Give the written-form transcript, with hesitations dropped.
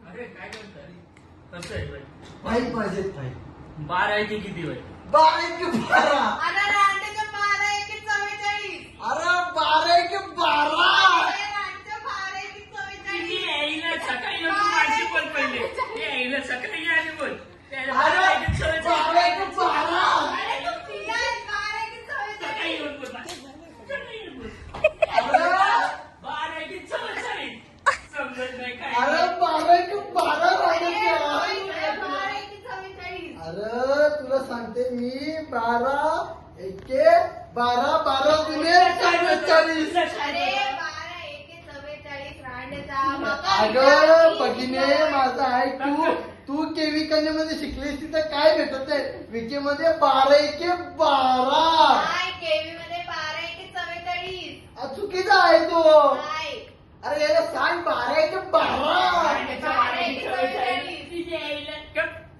अरे काय करतात कसं आहे बाई माहित पाहिजेत भाई 12 आहे की किती बाई 12 की 12 अरे रांडेच्या 12 एके 44. अरे 12 की 12 अरे रांडेच्या 12 एके 44. किती यायला सकाळी येऊन माझी बोल पहिले ते यायला सकाळी आली बोल अरे 12 की 12 अरे तू पिया आहेस, 12 एके 44. सकाळी येऊन बोल सकाळी येऊन बोल अरे 12 की 44 समजत नाही काय अरे 12 की 12 अरे राहिलेत 12 एके 44. अरे तुला सांगते मी 12 एके 12 12 दुने 44 अरे 12 एके 44 रांडेचा मका अगं भगिने माझा आहे तू केवी कन्यामध्ये शिकलीस तिथं काय भेटत आहे विके मध्ये 12 एके 12 काय केवी मध्ये 12 एके 44. चुकीचा आहे तो काय अरे याला सांग 12